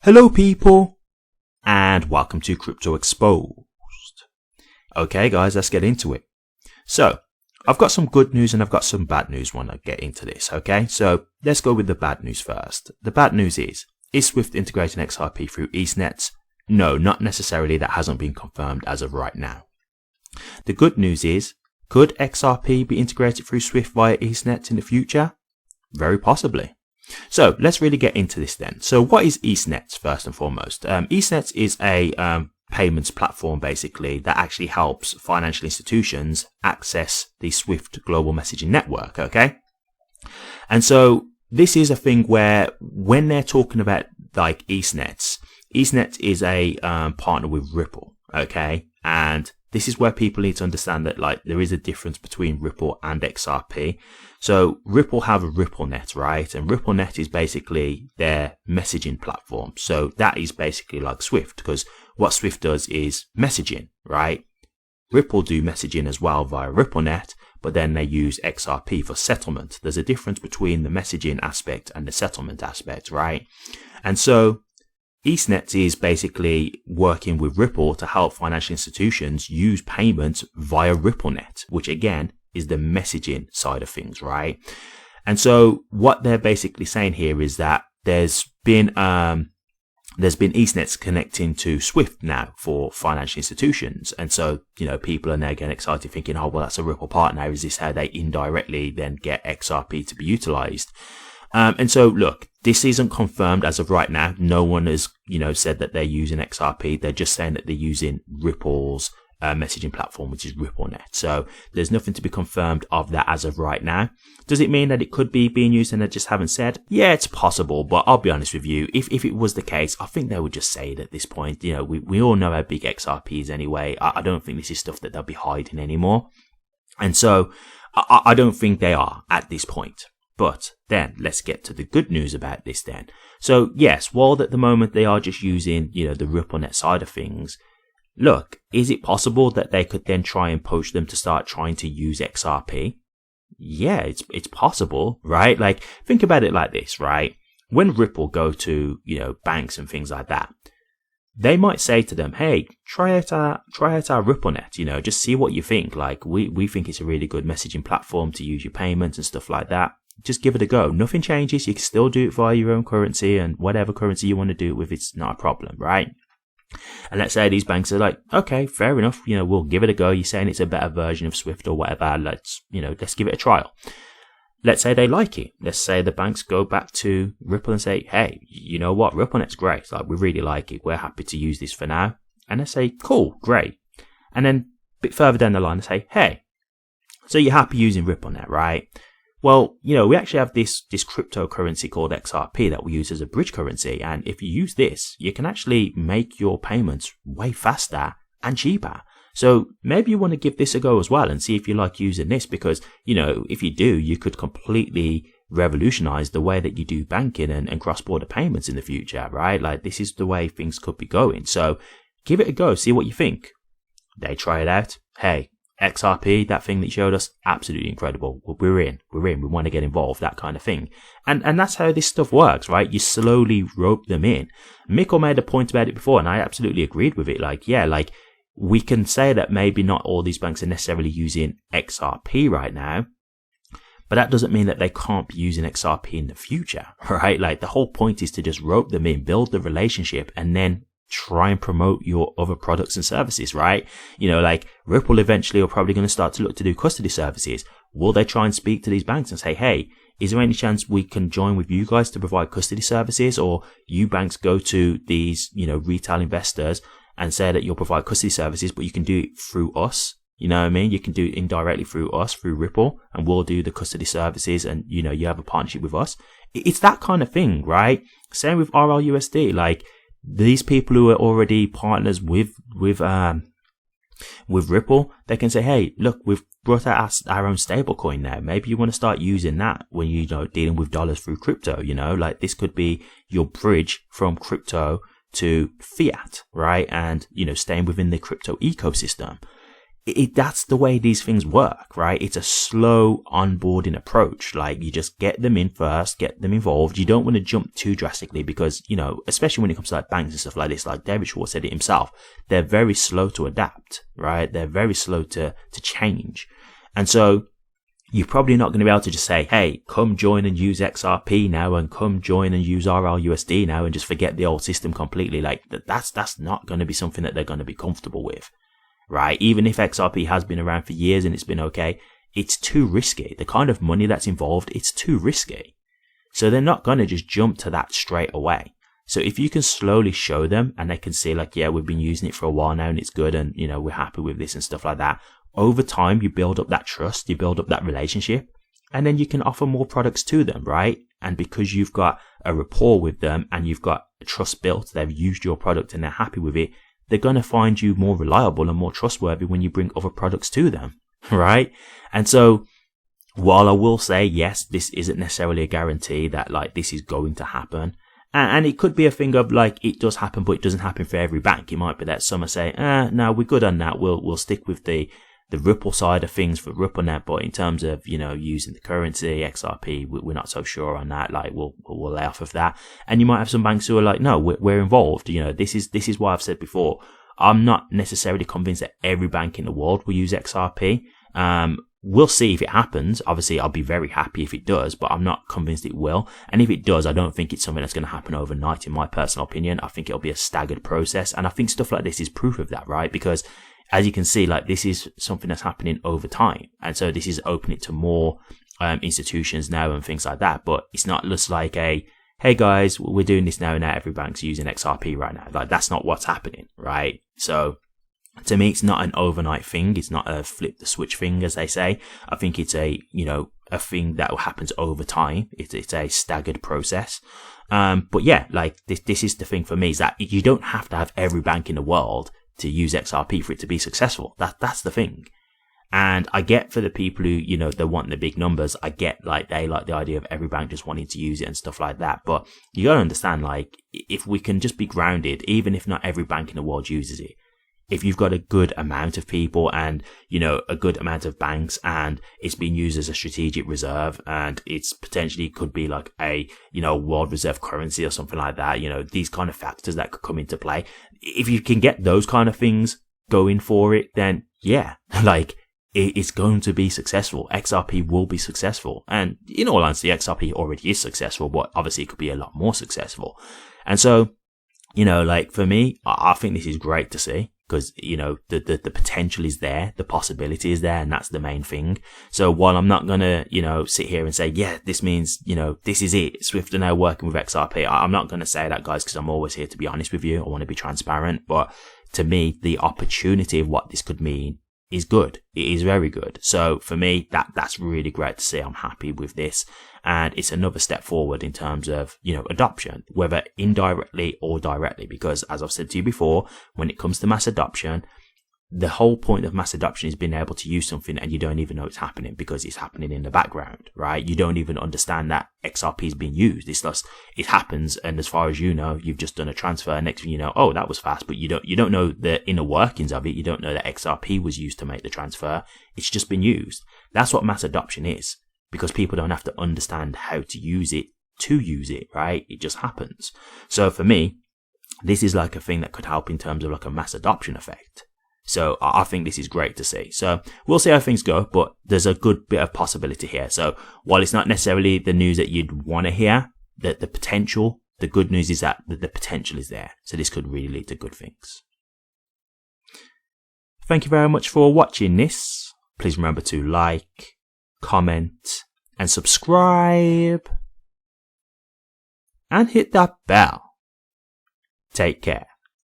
Hello people, and welcome to Crypto Exposed. Okay guys, let's get into it. So, I've got some good news and I've got some bad news when I get into this, okay? So, let's go with the bad news first. The bad news is Swift integrating XRP through EastNets? No, not necessarily. That hasn't been confirmed as of right now. The good news is, could XRP be integrated through Swift via EastNets in the future? Very possibly. So let's really get into this then. So what is EastNets first and foremost? EastNets is a payments platform basically that actually helps financial institutions access the Swift global messaging network, okay? And so this is a thing where when they're talking about like EastNets is a partner with Ripple, okay? And this is where people need to understand that like there is a difference between Ripple and XRP. So Ripple have a RippleNet, right? And RippleNet is basically their messaging platform. So that is basically like Swift, because what Swift does is messaging, right? Ripple do messaging as well via RippleNet, but then they use XRP for settlement. There's a difference between the messaging aspect and the settlement aspect, right? And so EastNets is basically working with Ripple to help financial institutions use payments via RippleNet, which again is the messaging side of things, right? And so what they're basically saying here is that there's been EastNets connecting to Swift now for financial institutions. And so, you know, people are now getting excited thinking, oh, well, that's a Ripple partner. Is this how they indirectly then get XRP to be utilized? And so, look, this isn't confirmed as of right now. No one has, said that they're using XRP. They're just saying that they're using Ripple's messaging platform, which is RippleNet. So there's nothing to be confirmed of that as of right now. Does it mean that it could be being used and they just haven't said? Yeah, it's possible, but I'll be honest with you. If it was the case, I think they would just say it at this point. We all know how big XRP is anyway. I don't think this is stuff that they'll be hiding anymore. And so I don't think they are at this point. But then let's get to the good news about this then. So yes, while at the moment they are just using, the RippleNet side of things, look, is it possible that they could then try and poach them to start trying to use XRP? Yeah, it's possible, right? Like, think about it like this, right? When Ripple go to, banks and things like that, they might say to them, hey, try out our RippleNet, just see what you think. Like, we think it's a really good messaging platform to use your payments and stuff like that. Just give it a go. Nothing changes. You can still do it via your own currency, and whatever currency you want to do it with, it's not a problem, right? And let's say these banks are like, okay, fair enough. We'll give it a go. You're saying it's a better version of Swift or whatever. Let's give it a trial. Let's say they like it. Let's say the banks go back to Ripple and say, hey, you know what? RippleNet's great. Like, we really like it. We're happy to use this for now. And they say, cool, great. And then a bit further down the line, they say, hey, so you're happy using RippleNet, right? Well, we actually have this cryptocurrency called XRP that we use as a bridge currency. And if you use this, you can actually make your payments way faster and cheaper. So maybe you want to give this a go as well and see if you like using this, because, if you do, you could completely revolutionize the way that you do banking and cross-border payments in the future, right? Like, this is the way things could be going. So give it a go, see what you think. They try it out. Hey, XRP, that thing that you showed us, absolutely incredible. We're in. We want to get involved, that kind of thing. And that's how this stuff works, right? You slowly rope them in. Mikkel made a point about it before, and I absolutely agreed with it. Like, we can say that maybe not all these banks are necessarily using XRP right now, but that doesn't mean that they can't be using XRP in the future, right? Like, the whole point is to just rope them in, build the relationship, and then try and promote your other products and services, right? Like Ripple eventually are probably going to start to look to do custody services. Will they try and speak to these banks and say, hey, is there any chance we can join with you guys to provide custody services? Or you banks go to these, retail investors and say that you'll provide custody services, but you can do it through us. You know what I mean? You can do it indirectly through us, through Ripple, and we'll do the custody services, and, you have a partnership with us. It's that kind of thing, right? Same with RLUSD. Like, these people who are already partners with Ripple, they can say, hey, look, we've brought out our own stablecoin now. Maybe you want to start using that when dealing with dollars through crypto. Like, this could be your bridge from crypto to fiat, right? And, staying within the crypto ecosystem. that's the way these things work, right? It's a slow onboarding approach. Like, you just get them in first, get them involved. You don't want to jump too drastically because, you know, especially when it comes to like banks and stuff like this, like David Schwartz said it himself, they're very slow to adapt, right? They're very slow to change. And so you're probably not going to be able to just say, hey, come join and use XRP now, and come join and use RLUSD now, and just forget the old system completely. Like, that's not going to be something that they're going to be comfortable with. Right? Even if XRP has been around for years and it's been okay, it's too risky. The kind of money that's involved, it's too risky. So they're not going to just jump to that straight away. So if you can slowly show them and they can see like, yeah, we've been using it for a while now and it's good and, you know, we're happy with this and stuff like that. Over time, you build up that trust, you build up that relationship, and then you can offer more products to them, right? And because you've got a rapport with them and you've got a trust built, they've used your product and they're happy with it, they're going to find you more reliable and more trustworthy when you bring other products to them, right? And so while I will say, yes, this isn't necessarily a guarantee that like this is going to happen. And it could be a thing of like, it does happen, but it doesn't happen for every bank. It might be that some are saying, no, we're good on that. We'll stick with the Ripple side of things for RippleNet, but in terms of, you know, using the currency, XRP, we're not so sure on that. Like, we'll lay off of that. And you might have some banks who are like, no, we're involved. You know, this is why I've said before, I'm not necessarily convinced that every bank in the world will use XRP. We'll see if it happens. Obviously, I'll be very happy if it does, but I'm not convinced it will. And if it does, I don't think it's something that's going to happen overnight, in my personal opinion. I think it'll be a staggered process. And I think stuff like this is proof of that, right? Because as you can see, like, this is something that's happening over time. And so this is opening to more institutions now and things like that. But it's not just like hey guys, we're doing this now and now every bank's using XRP right now. Like, that's not what's happening, right? So to me, it's not an overnight thing. It's not a flip the switch thing, as they say. I think it's a thing that happens over time. It's a staggered process. But yeah, like this is the thing for me, is that you don't have to have every bank in the world to use XRP for it to be successful. That's the thing. And I get for the people who, you know, they want the big numbers, I get like they like the idea of every bank just wanting to use it and stuff like that. But you gotta understand, like, if we can just be grounded, even if not every bank in the world uses it, if you've got a good amount of people and, you know, a good amount of banks and it's being used as a strategic reserve and it's potentially could be like a, you know, world reserve currency or something like that, you know, these kind of factors that could come into play. If you can get those kind of things going for it, then yeah, like, it's going to be successful. XRP will be successful. And in all honesty, XRP already is successful, but obviously it could be a lot more successful. And so, you know, like, for me, I think this is great to see. Because, you know, the potential is there, the possibility is there, and that's the main thing. So while I'm not gonna, you know, sit here and say, yeah, this means, you know, this is it, Swift are now working with XRP. I'm not gonna say that, guys, because I'm always here to be honest with you. I want to be transparent. But to me, the opportunity of what this could mean is good. It is very good. So for me, that's really great to see. I'm happy with this. And it's another step forward in terms of, you know, adoption, whether indirectly or directly, because as I've said to you before, when it comes to mass adoption, the whole point of mass adoption is being able to use something and you don't even know it's happening because it's happening in the background, right? You don't even understand that XRP is being used. It's just, it happens. And as far as you know, you've just done a transfer. Next thing you know, oh, that was fast, but you don't know the inner workings of it. You don't know that XRP was used to make the transfer. It's just been used. That's what mass adoption is, because people don't have to understand how to use it, right? It just happens. So for me, this is like a thing that could help in terms of like a mass adoption effect. So I think this is great to see. So we'll see how things go, but there's a good bit of possibility here. So while it's not necessarily the news that you'd want to hear, the potential, the good news is that the potential is there. So this could really lead to good things. Thank you very much for watching this. Please remember to like, comment, and subscribe. And hit that bell. Take care.